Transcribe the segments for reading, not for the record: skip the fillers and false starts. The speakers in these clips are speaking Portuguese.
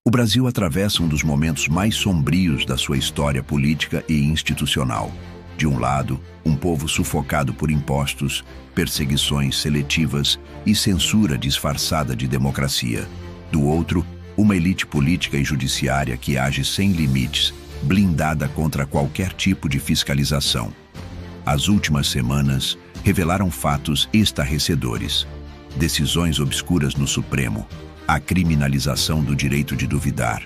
O Brasil atravessa um dos momentos mais sombrios da sua história política e institucional. De um lado, um povo sufocado por impostos, perseguições seletivas e censura disfarçada de democracia. Do outro, uma elite política e judiciária que age sem limites, blindada contra qualquer tipo de fiscalização. As últimas semanas revelaram fatos estarrecedores. Decisões obscuras no Supremo, a criminalização do direito de duvidar,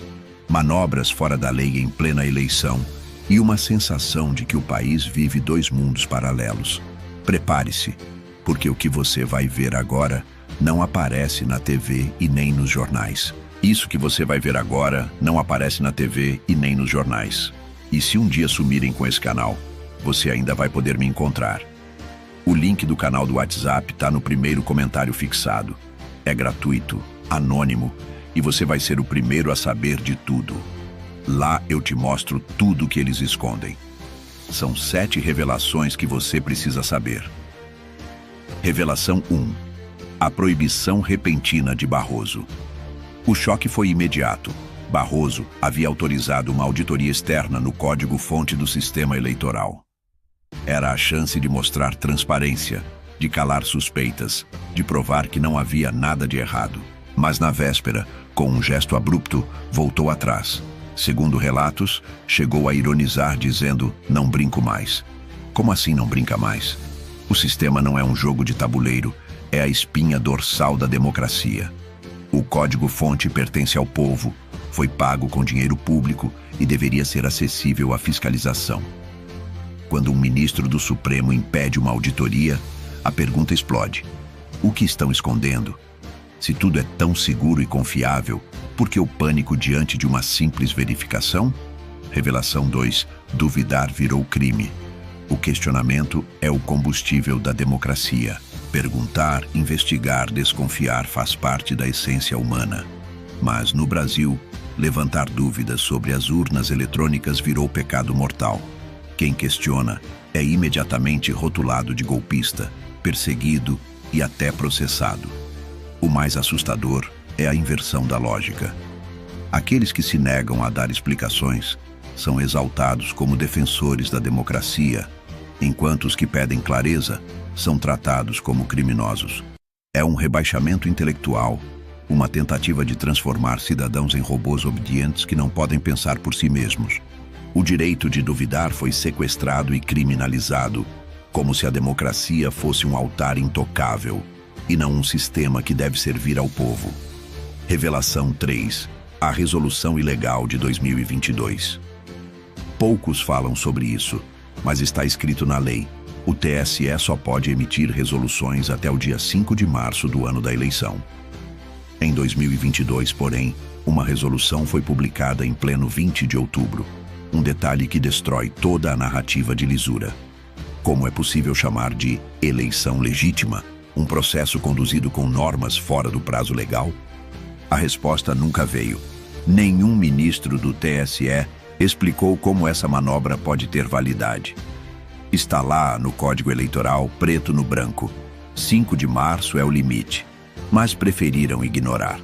manobras fora da lei em plena eleição e uma sensação de que o país vive dois mundos paralelos. Prepare-se, porque o que você vai ver agora não aparece na TV e nem nos jornais. Isso que você vai ver agora não aparece na TV e nem nos jornais. E se um dia sumirem com esse canal, você ainda vai poder me encontrar. O link do canal do WhatsApp está no primeiro comentário fixado. É gratuito, anônimo, e você vai ser o primeiro a saber de tudo. Lá eu te mostro tudo que eles escondem. São 7 revelações que você precisa saber. Revelação 1. A proibição repentina de Barroso. O choque foi imediato. Barroso havia autorizado uma auditoria externa no código-fonte do sistema eleitoral. Era a chance de mostrar transparência, de calar suspeitas, de provar que não havia nada de errado. Mas na véspera, com um gesto abrupto, voltou atrás. Segundo relatos, chegou a ironizar dizendo: "Não brinco mais." Como assim não brinca mais? O sistema não é um jogo de tabuleiro, é a espinha dorsal da democracia. O código-fonte pertence ao povo, foi pago com dinheiro público e deveria ser acessível à fiscalização. Quando um ministro do Supremo impede uma auditoria, a pergunta explode: o que estão escondendo? Se tudo é tão seguro e confiável, por que o pânico diante de uma simples verificação? Revelação 2. Duvidar virou crime. O questionamento é o combustível da democracia. Perguntar, investigar, desconfiar faz parte da essência humana. Mas no Brasil, levantar dúvidas sobre as urnas eletrônicas virou pecado mortal. Quem questiona é imediatamente rotulado de golpista, perseguido e até processado. O mais assustador é a inversão da lógica. Aqueles que se negam a dar explicações são exaltados como defensores da democracia, enquanto os que pedem clareza são tratados como criminosos. É um rebaixamento intelectual, uma tentativa de transformar cidadãos em robôs obedientes que não podem pensar por si mesmos. O direito de duvidar foi sequestrado e criminalizado, como se a democracia fosse um altar intocável e não um sistema que deve servir ao povo. Revelação 3. A resolução ilegal de 2022. Poucos falam sobre isso, mas está escrito na lei. O TSE só pode emitir resoluções até o dia 5 de março do ano da eleição. Em 2022, porém, uma resolução foi publicada em pleno 20 de outubro. Um detalhe que destrói toda a narrativa de lisura. Como é possível chamar de eleição legítima um processo conduzido com normas fora do prazo legal? A resposta nunca veio. Nenhum ministro do TSE explicou como essa manobra pode ter validade. Está lá no Código Eleitoral, preto no branco. 5 de março é o limite, mas preferiram ignorar.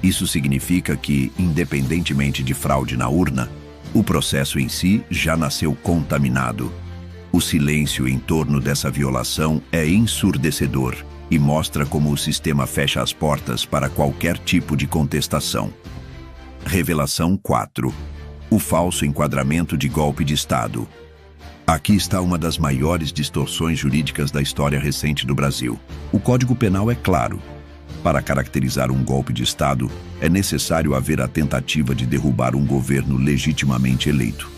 Isso significa que, independentemente de fraude na urna, o processo em si já nasceu contaminado. O silêncio em torno dessa violação é ensurdecedor e mostra como o sistema fecha as portas para qualquer tipo de contestação. Revelação 4. O falso enquadramento de golpe de Estado. Aqui está uma das maiores distorções jurídicas da história recente do Brasil. O Código Penal é claro. Para caracterizar um golpe de Estado, é necessário haver a tentativa de derrubar um governo legitimamente eleito.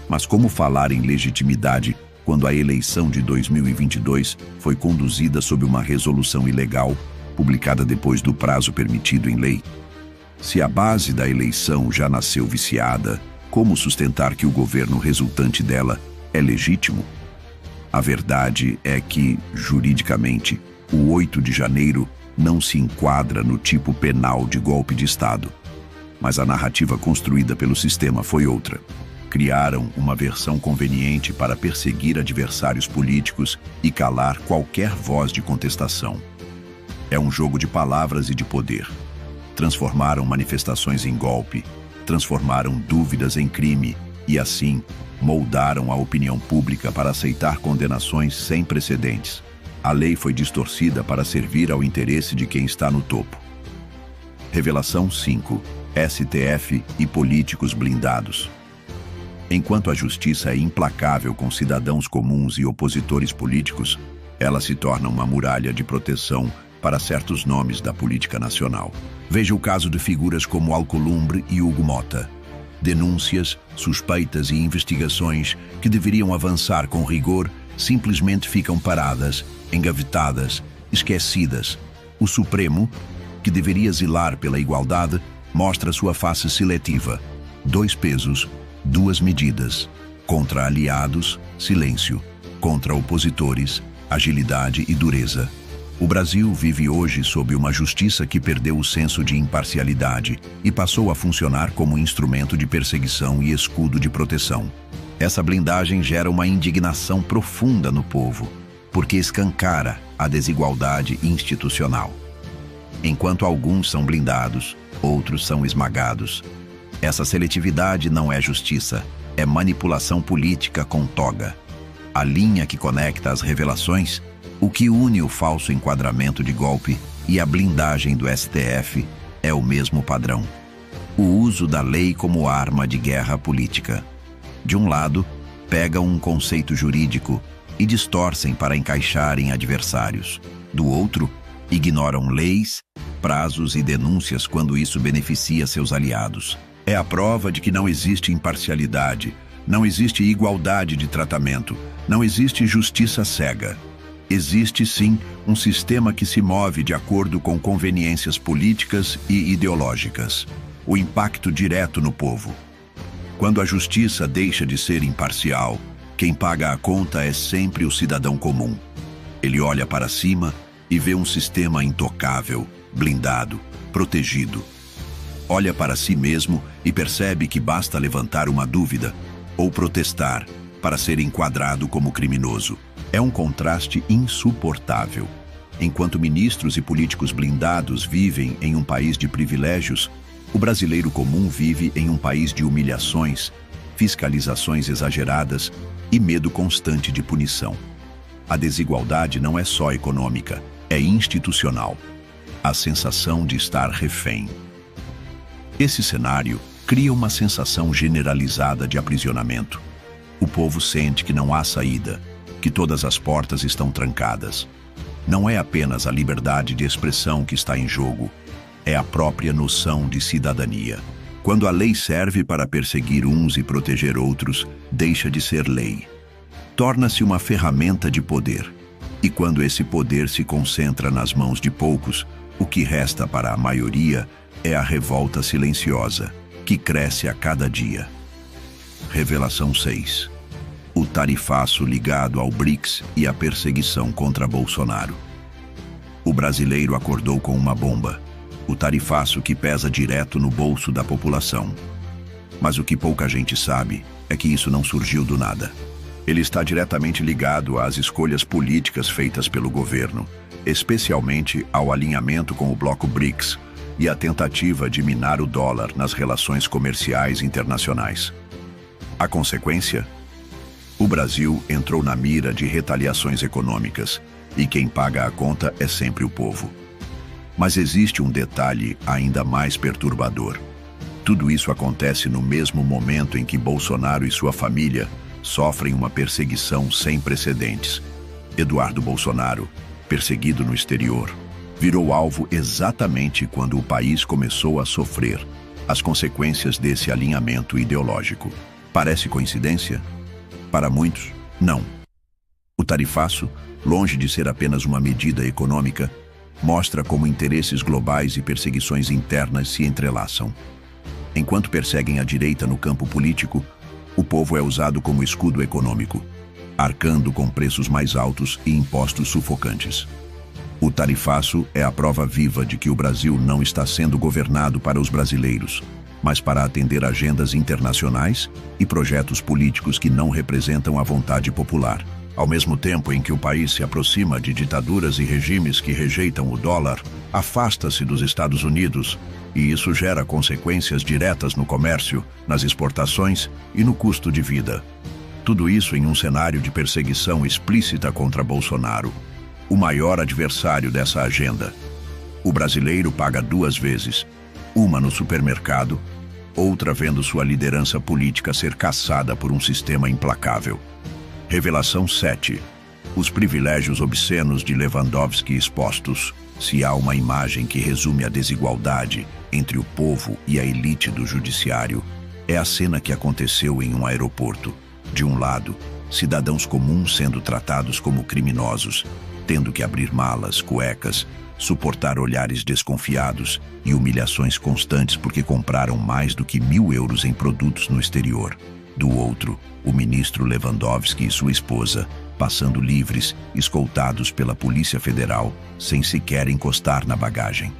Mas como falar em legitimidade quando a eleição de 2022 foi conduzida sob uma resolução ilegal, publicada depois do prazo permitido em lei? Se a base da eleição já nasceu viciada, como sustentar que o governo resultante dela é legítimo? A verdade é que, juridicamente, o 8 de janeiro não se enquadra no tipo penal de golpe de Estado. Mas a narrativa construída pelo sistema foi outra. Criaram uma versão conveniente para perseguir adversários políticos e calar qualquer voz de contestação. É um jogo de palavras e de poder. transformaram manifestações em golpe, transformaram dúvidas em crime e, assim, moldaram a opinião pública para aceitar condenações sem precedentes. A lei foi distorcida para servir ao interesse de quem está no topo. Revelação 5. STF e políticos blindados. Enquanto a justiça é implacável com cidadãos comuns e opositores políticos, ela se torna uma muralha de proteção para certos nomes da política nacional. Veja o caso de figuras como Alcolumbre e Hugo Motta. Denúncias, suspeitas e investigações que deveriam avançar com rigor simplesmente ficam paradas, engavetadas, esquecidas. O Supremo, que deveria zelar pela igualdade, mostra sua face seletiva. 2 pesos, 2 medidas. Contra aliados, silêncio. Contra opositores, agilidade e dureza. O Brasil vive hoje sob uma justiça que perdeu o senso de imparcialidade e passou a funcionar como instrumento de perseguição e escudo de proteção. Essa blindagem gera uma indignação profunda no povo, porque escancara a desigualdade institucional. Enquanto alguns são blindados, outros são esmagados. Essa seletividade não é justiça, é manipulação política com toga. A linha que conecta as revelações, o que une o falso enquadramento de golpe e a blindagem do STF, é o mesmo padrão: o uso da lei como arma de guerra política. De um lado, pegam um conceito jurídico e distorcem para encaixar em adversários. Do outro, ignoram leis, prazos e denúncias quando isso beneficia seus aliados. É a prova de que não existe imparcialidade, não existe igualdade de tratamento, não existe justiça cega. Existe, sim, um sistema que se move de acordo com conveniências políticas e ideológicas. O impacto direto no povo. Quando a justiça deixa de ser imparcial, quem paga a conta é sempre o cidadão comum. Ele olha para cima e vê um sistema intocável, blindado, protegido. Olha para si mesmo e percebe que basta levantar uma dúvida ou protestar para ser enquadrado como criminoso. É um contraste insuportável. Enquanto ministros e políticos blindados vivem em um país de privilégios, o brasileiro comum vive em um país de humilhações, fiscalizações exageradas e medo constante de punição. A desigualdade não é só econômica, é institucional. A sensação de estar refém. Esse cenário cria uma sensação generalizada de aprisionamento. O povo sente que não há saída, que todas as portas estão trancadas. Não é apenas a liberdade de expressão que está em jogo, é a própria noção de cidadania. Quando a lei serve para perseguir uns e proteger outros, deixa de ser lei. Torna-se uma ferramenta de poder. E quando esse poder se concentra nas mãos de poucos, o que resta para a maioria é a revolta silenciosa, que cresce a cada dia. Revelação 6. O tarifaço ligado ao BRICS e a perseguição contra Bolsonaro. O brasileiro acordou com uma bomba, o tarifaço que pesa direto no bolso da população. Mas o que pouca gente sabe é que isso não surgiu do nada. Ele está diretamente ligado às escolhas políticas feitas pelo governo, especialmente ao alinhamento com o bloco BRICS e à tentativa de minar o dólar nas relações comerciais internacionais. A consequência? O Brasil entrou na mira de retaliações econômicas, e quem paga a conta é sempre o povo. Mas existe um detalhe ainda mais perturbador. Tudo isso acontece no mesmo momento em que Bolsonaro e sua família sofrem uma perseguição sem precedentes. Eduardo Bolsonaro, perseguido no exterior, virou alvo exatamente quando o país começou a sofrer as consequências desse alinhamento ideológico. Parece coincidência? Para muitos, não. O tarifaço, longe de ser apenas uma medida econômica, mostra como interesses globais e perseguições internas se entrelaçam. Enquanto perseguem a direita no campo político, o povo é usado como escudo econômico, arcando com preços mais altos e impostos sufocantes. O tarifaço é a prova viva de que o Brasil não está sendo governado para os brasileiros, mas para atender agendas internacionais e projetos políticos que não representam a vontade popular. Ao mesmo tempo em que o país se aproxima de ditaduras e regimes que rejeitam o dólar, afasta-se dos Estados Unidos, e isso gera consequências diretas no comércio, nas exportações e no custo de vida. Tudo isso em um cenário de perseguição explícita contra Bolsonaro, o maior adversário dessa agenda. O brasileiro paga duas vezes, uma no supermercado, outra vendo sua liderança política ser caçada por um sistema implacável. Revelação 7. Os privilégios obscenos de Lewandowski expostos. Se há uma imagem que resume a desigualdade entre o povo e a elite do judiciário, é a cena que aconteceu em um aeroporto. De um lado, cidadãos comuns sendo tratados como criminosos, tendo que abrir malas, cuecas, suportar olhares desconfiados e humilhações constantes porque compraram mais do que 1.000 euros em produtos no exterior. Do outro, o ministro Lewandowski e sua esposa, passando livres, escoltados pela Polícia Federal, sem sequer encostar na bagagem.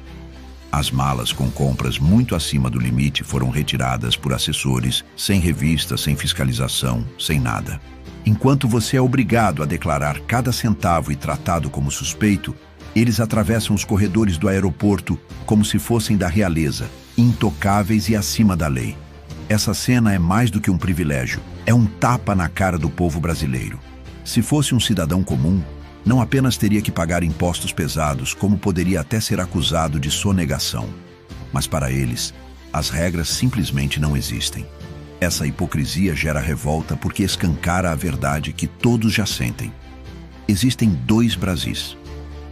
As malas com compras muito acima do limite foram retiradas por assessores, sem revista, sem fiscalização, sem nada. Enquanto você é obrigado a declarar cada centavo e tratado como suspeito, eles atravessam os corredores do aeroporto como se fossem da realeza, intocáveis e acima da lei. Essa cena é mais do que um privilégio, é um tapa na cara do povo brasileiro. Se fosse um cidadão comum, não apenas teria que pagar impostos pesados, como poderia até ser acusado de sonegação. Mas para eles, as regras simplesmente não existem. Essa hipocrisia gera revolta porque escancara a verdade que todos já sentem. Existem dois Brasis.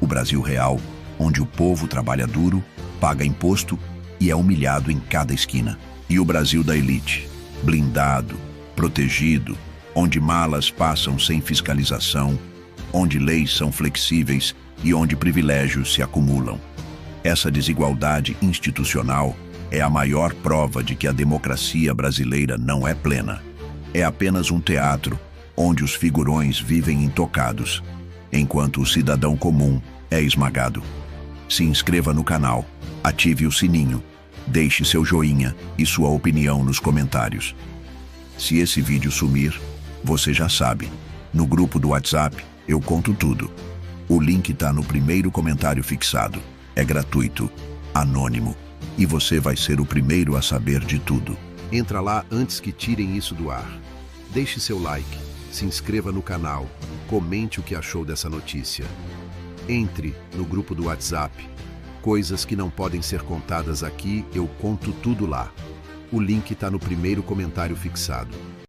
O Brasil real, onde o povo trabalha duro, paga imposto e é humilhado em cada esquina. E o Brasil da elite, blindado, protegido, onde malas passam sem fiscalização, onde leis são flexíveis e onde privilégios se acumulam. Essa desigualdade institucional é a maior prova de que a democracia brasileira não é plena. É apenas um teatro onde os figurões vivem intocados, enquanto o cidadão comum é esmagado. Se inscreva no canal, ative o sininho, deixe seu joinha e sua opinião nos comentários. Se esse vídeo sumir, você já sabe, no grupo do WhatsApp eu conto tudo. O link está no primeiro comentário fixado. É gratuito, anônimo, e você vai ser o primeiro a saber de tudo. Entra lá antes que tirem isso do ar. Deixe seu like, se inscreva no canal, comente o que achou dessa notícia. Entre no grupo do WhatsApp. Coisas que não podem ser contadas aqui, eu conto tudo lá. O link está no primeiro comentário fixado.